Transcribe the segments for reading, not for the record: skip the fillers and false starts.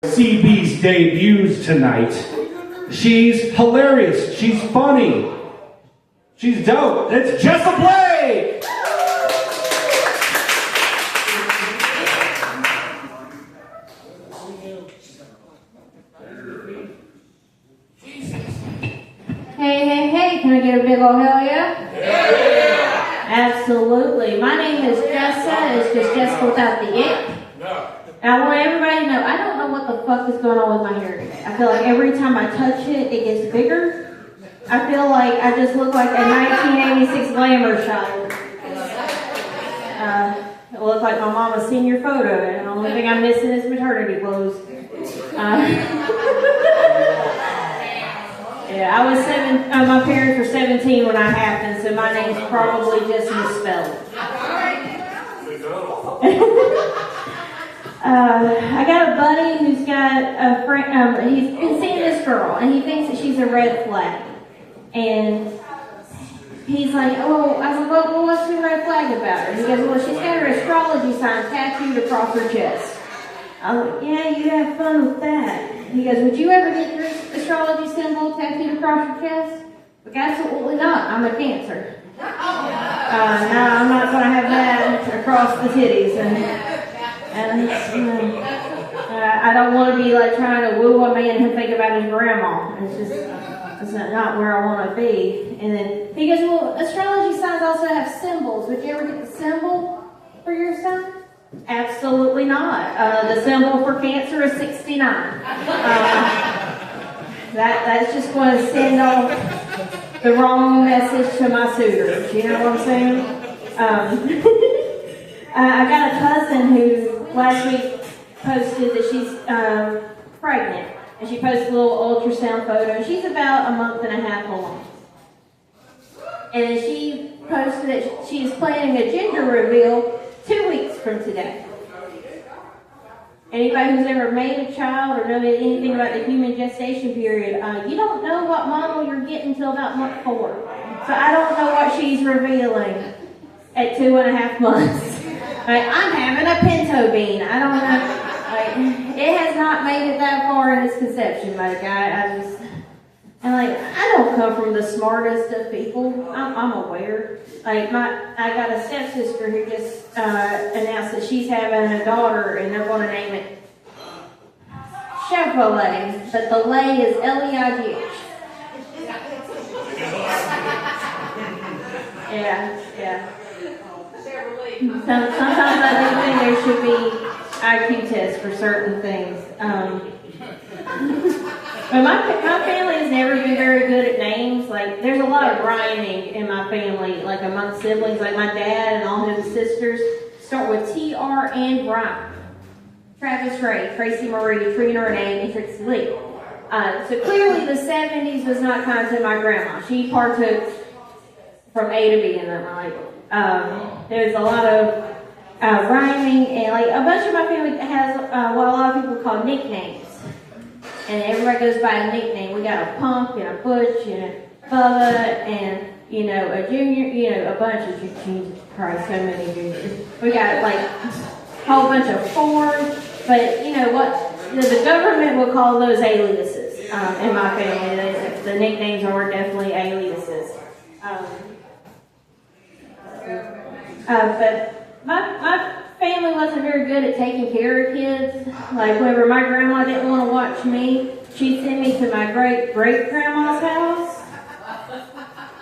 CB's debuts tonight. She's hilarious. She's funny. She's dope. It's Jessa Blake! Hey, can I get a big ol' hell yeah? Yeah! Absolutely. My name is Jessa. It's just Jessica without the it. And I want everybody to know, I don't know what the fuck is going on with my hair today. I feel like every time I touch it, it gets bigger. I feel like I just look like a 1986 glamour shot. It looks like my mama's senior photo, and the only thing I'm missing is maternity clothes. Yeah, I was my parents were 17 when I happened, so my name's probably just misspelled. I got a buddy who's got a friend, he's been seeing this girl, and he thinks that she's a red flag. And he's like, oh, I was like, well, what's the red flag about her? He goes, well, she's got her astrology sign tattooed across her chest. I was like, yeah, you have fun with that. He goes, would you ever get your astrology symbol tattooed across your chest? Like, absolutely not. I'm a Cancer. No, I'm not going to have that across the titties. And I don't want to be like trying to woo a man and think about his grandma. It's not where I want to be. And then he goes, well, astrology signs also have symbols. Would you ever get the symbol for your sign? Absolutely not. The symbol for Cancer is 69. That's just going to send off the wrong message to my suitors. You know what I'm saying? I got a cousin who last week posted that she's pregnant. And she posted a little ultrasound photo. She's about a month and a half along. And she posted that she's planning a gender reveal 2 weeks from today. Anybody who's ever made a child or knows anything about the human gestation period, you don't know what model you're getting until about month 4. So I don't know what she's revealing at 2.5 months. I'm having a pinto bean. I don't know. It has not made it that far in its conception. I don't come from the smartest of people. I'm aware. I got a stepsister who just announced that she's having a daughter, and they're going to name it Chevrolet, but the lay is L-E-I-G-H. Yeah. Sometimes I do think there should be IQ tests for certain things. But my family has never been very good at names. Like, there's a lot of rhyming in my family, like among siblings. Like, my dad and all his sisters start with T-R and rhyme. Travis Ray, Tracy Marie, Trina Renee, and Trixie Lee. So clearly the 70s was not kind to my grandma. She partook from A to B in that. There's a lot of rhyming, and like a bunch of my family has what a lot of people call nicknames. And everybody goes by a nickname. We got a Punk and a Butch and a Bubba and, a Junior, a bunch of Jesus Christ, so many juniors. We got like a whole bunch of Fords, but the government will call those aliases in my family. The nicknames are definitely aliases. But my family wasn't very good at taking care of kids. Like, whenever my grandma didn't want to watch me, she'd send me to my great-great-grandma's house.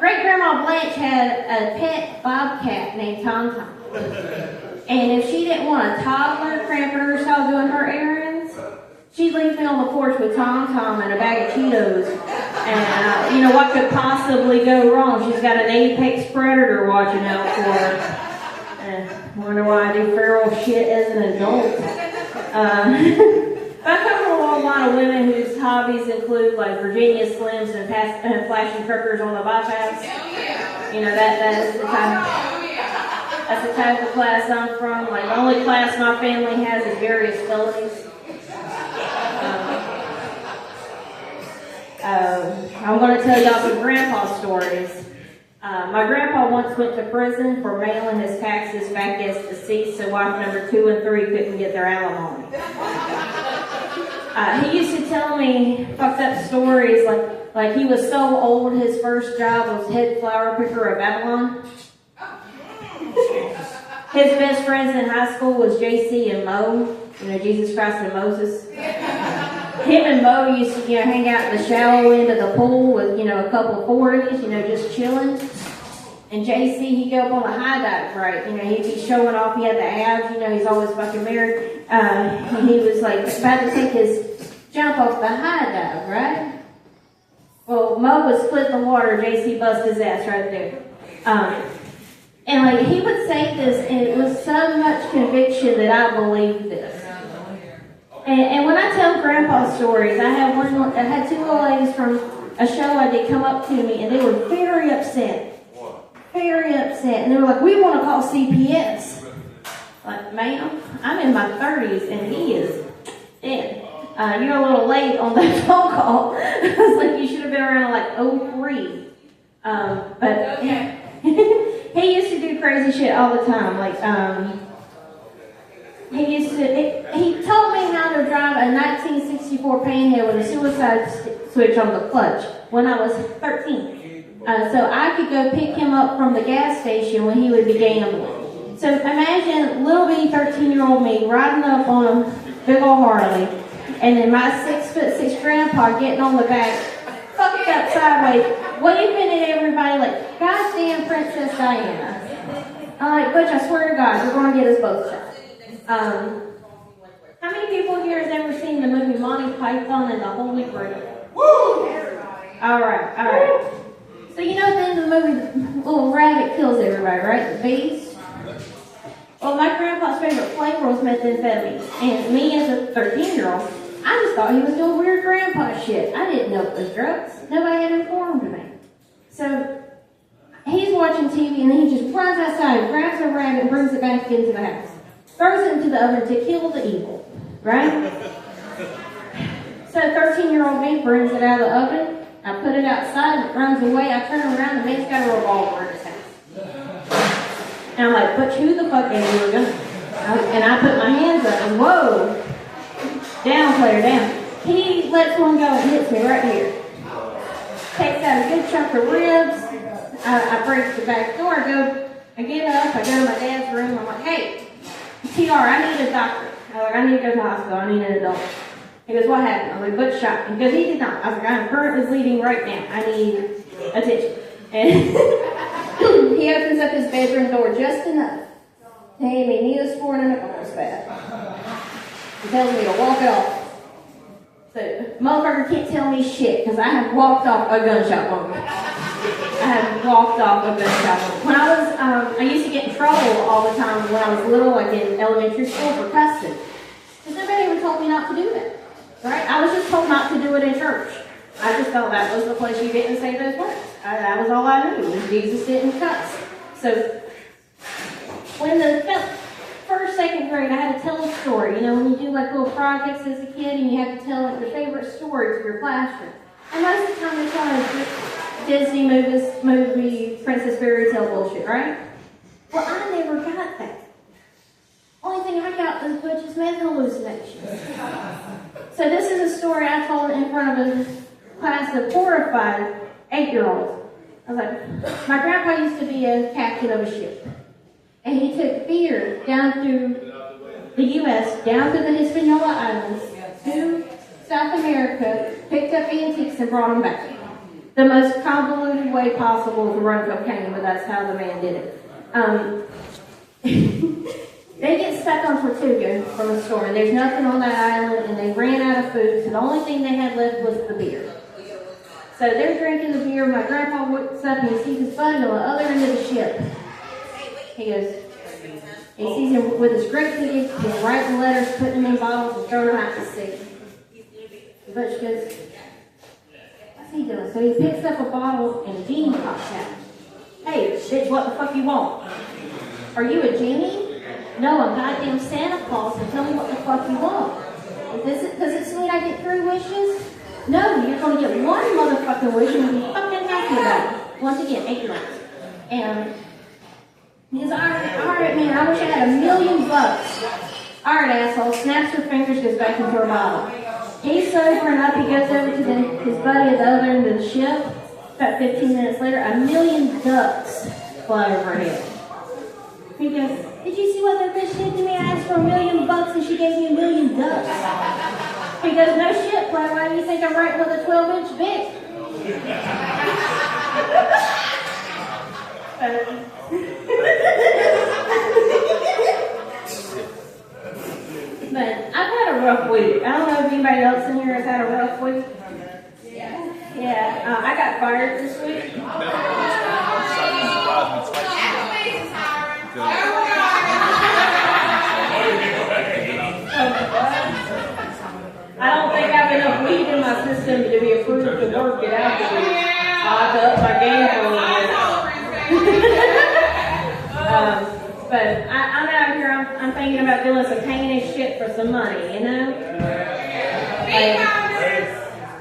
Great-grandma Blanche had a pet bobcat named Tom Tom. And if she didn't want a toddler cramping herself doing her errands, she'd leave me on the porch with Tom Tom and a bag of Cheetos. And, what could possibly go wrong? She's got an apex predator watching out for her. Wonder why I do feral shit as an adult. I come from a long line of women whose hobbies include like Virginia Slims and flashing truckers on the bypass. That's the type of class I'm from. Like, the only class my family has is various felonies. I'm going to tell y'all some grandpa stories. My grandpa once went to prison for mailing his taxes back as deceased, so wife number 2 and 3 couldn't get their alimony. He used to tell me fucked up stories like he was so old his first job was head flower picker of Babylon. His best friends in high school was JC and Mo, Jesus Christ and Moses. Him and Mo used to, hang out in the shallow end of the pool with, a couple of 40s, just chilling. And JC, he'd go up on a high dive, right? He'd be showing off, he had the abs, he's always fucking married. And he was like about to take his jump off the high dive, right? Well, Mo would split the water, JC bust his ass right there. And he would say this, and it was so much conviction that I believed this. And when I tell Grandpa stories, I had two little ladies from a show I did come up to me, and they were very upset. Very upset. And they were like, we want to call CPS. Like, ma'am, I'm in my 30s, and he is dead. You're a little late on that phone call. I was like, you should have been around in 03. But okay. He used to do crazy shit all the time. He told me how to drive a 1964 Panhead with a suicide switch on the clutch when I was 13. So I could go pick him up from the gas station when he would be gambling. So imagine little bitty 13-year-old me riding up on a big old Harley, and then my 6'6" grandpa getting on the back, fucked up sideways, waving at everybody like, goddamn Princess Diana. I'm like, Butch, I swear to God, you're going to get us both shot. How many people here has ever seen the movie Monty Python and the Holy Grail? Woo! Alright. So at the end of the movie, the little rabbit kills everybody, right? The beast. Well, my grandpa's favorite flavor was methamphetamine. And me as a 13-year-old, I just thought he was doing weird grandpa shit. I didn't know it was drugs. Nobody had informed me. So he's watching TV and then he just runs outside, grabs a rabbit and brings it back into the house. Throws it into the oven to kill the evil, right? So 13-year-old me brings it out of the oven. I put it outside, it runs away. I turn around, the man's got a revolver in his house. And I'm like, but who the fuck gave you a gun? And I put my hands up and whoa, down, player, down. He lets one go and hits me right here. Takes out a good chunk of ribs. I break the back door. I get up, I go to my dad's room. I'm like, hey, TR, I need a doctor. I need to go to the hospital. I need an adult. He goes, what happened? I'm like, Butch shot me. Because he did not. I was like, I'm currently bleeding right now. I need attention. And he opens up his bedroom door just enough to hand me Neosporin and a bubble bath. He tells me to walk it off. So, motherfucker can't tell me shit because I have walked off a gunshot wound. When I used to get in trouble all the time when I was little, like in elementary school for cussing. Because nobody ever told me not to do that. Right? I was just told not to do it in church. I just felt that was the place you didn't say those words. That was all I knew. Jesus didn't cuss. So, when the first, second grade, I had to tell a story. When you do little projects as a kid and you have to tell your favorite story to your classroom. And most of the time they tell us Disney movie, princess fairy tale bullshit, right? Well, I never got that. Only thing I got was Butch's meth hallucinations. So this is a story I told in front of a class of horrified 8-year-olds. I was like, my grandpa used to be a captain of a ship. And he took beer down through the U.S., down to the Hispaniola Islands, to South America, picked up antiques and brought them back. The most convoluted way possible to run cocaine, but that's how the man did it. They get stuck on Tortuga from the store, and there's nothing on that island, and they ran out of food, so the only thing they had left was the beer. So they're drinking the beer. My grandpa wakes up and he sees his buddy on the other end of the ship. He sees him with his great big, he's writing letters, putting them in bottles, and throwing them out to sea. Butch goes, what's he doing? So he picks up a bottle, and a genie pops out. Hey, bitch, what the fuck you want? Are you a genie? No, I'm goddamn Santa Claus, so tell me what the fuck you want. Does it mean I get 3 wishes? No, you're going to get one motherfucking wish and be fucking happy about it. Once again, 8 months. And he goes, all right, man, I wish I had $1 million. All right, asshole. Snaps her fingers, goes back into her bottle. He over and up. He goes over to his buddy at the other end of the ship. About 15 minutes later, 1,000,000 ducks fly overhead. He goes, did you see what that bitch did to me? I asked for $1,000,000 and she gave me 1,000,000 ducks. He goes, no shit, Fly. Why do you think I'm writing with a 12-inch bit? But I've had a rough week. I don't know if anybody else in here has had a rough week. Yeah, I got fired this week. I don't think I have enough weed in my system to be approved to work it out this week. I'll have to up my game for a little bit. But I'm out here, I'm thinking about doing some hanging shit for some money, you know? Like,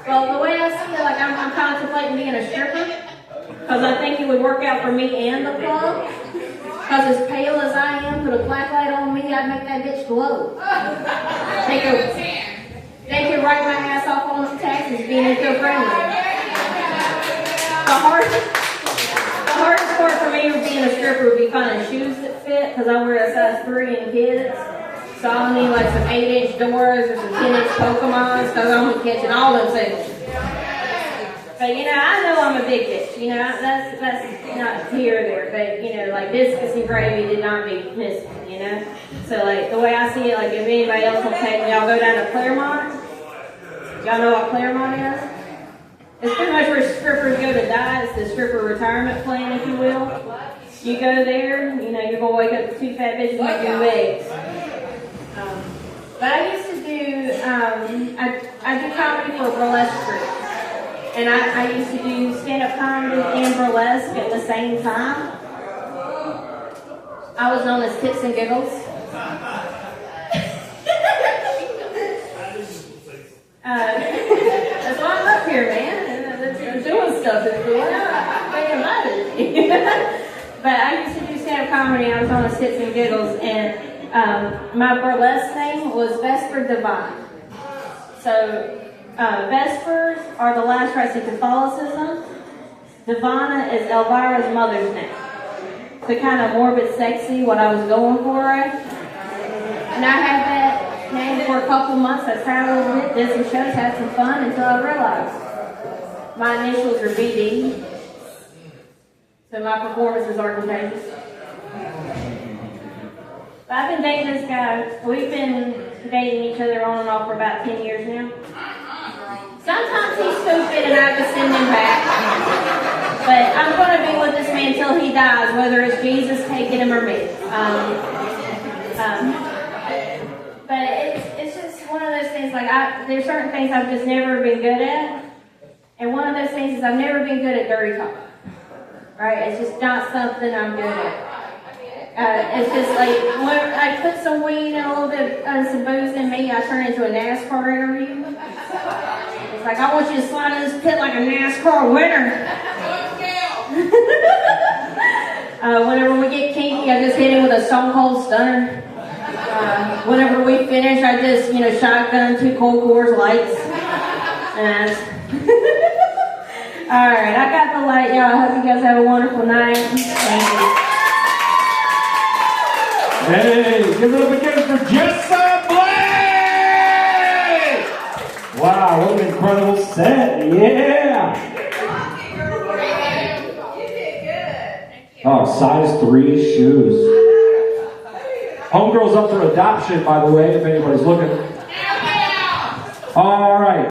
well, the way I see it, like I'm contemplating being a stripper, because I think it would work out for me and the club. Because as pale as I am, put a black light on me, I'd make that bitch glow. They could write my ass off on some taxes being eco-friendly. The hardest part for me with being a stripper would be finding shoes that fit, because I wear a size 3 in kids. So I'll need like some 8-inch doors or some 10-inch Pokemons, because I'm catching all them things. But you know, I know I'm a big bitch. You know, that's not here or there. But you know, like biscuits and gravy did not be missing. You know, so like the way I see it, like if anybody else will take me, y'all go down to Claremont. Y'all know what Claremont is? It's pretty much where strippers go to die. It's the stripper retirement plan, if you will. You go there, you know, you're gonna wake up to 2 fat bitches making wigs. But I used to do, I do comedy for a burlesque troupe. And I used to do stand-up comedy and burlesque at the same time. I was known as Tits and Giggles. That's why I'm up here, man. I'm doing stuff that's cool. I'm thinking about it. But I used to do stand-up comedy. I was known as Tits and Giggles. And my burlesque name was Vesper Divine. So, Vespers are the last rites of Catholicism. Divina is Elvira's mother's name. So kind of morbid sexy, what I was going for, right? And I had that name for a couple months. I traveled a bit, did some shows, had some fun until I realized my initials are BD. So my performances are contagious. But I've been dating this guy. We've been dating each other on and off for about 10 years now. Sometimes he's stupid and I have to send him back. But I'm going to be with this man until he dies, whether it's Jesus taking him or me. But it's just one of those things, like there's certain things I've just never been good at. And one of those things is I've never been good at dirty talk. Right? It's just not something I'm good at. It's just like when I put some weed and a little bit of some booze in me, I turn into a NASCAR interview. It's like, I want you to slide in this pit like a NASCAR winner. Whenever we get kinky, I just hit him with a Stone Cold Stunner. Whenever we finish, I just, shotgun 2 Cold Coors Lights. Alright, I got the light, y'all. I hope you guys have a wonderful night. Thank you. Hey, give it up again for Jessa Blake! Wow, what an incredible set. Yeah! Oh, size 3 shoes. Homegirl's up for adoption, by the way, if anybody's looking. All right.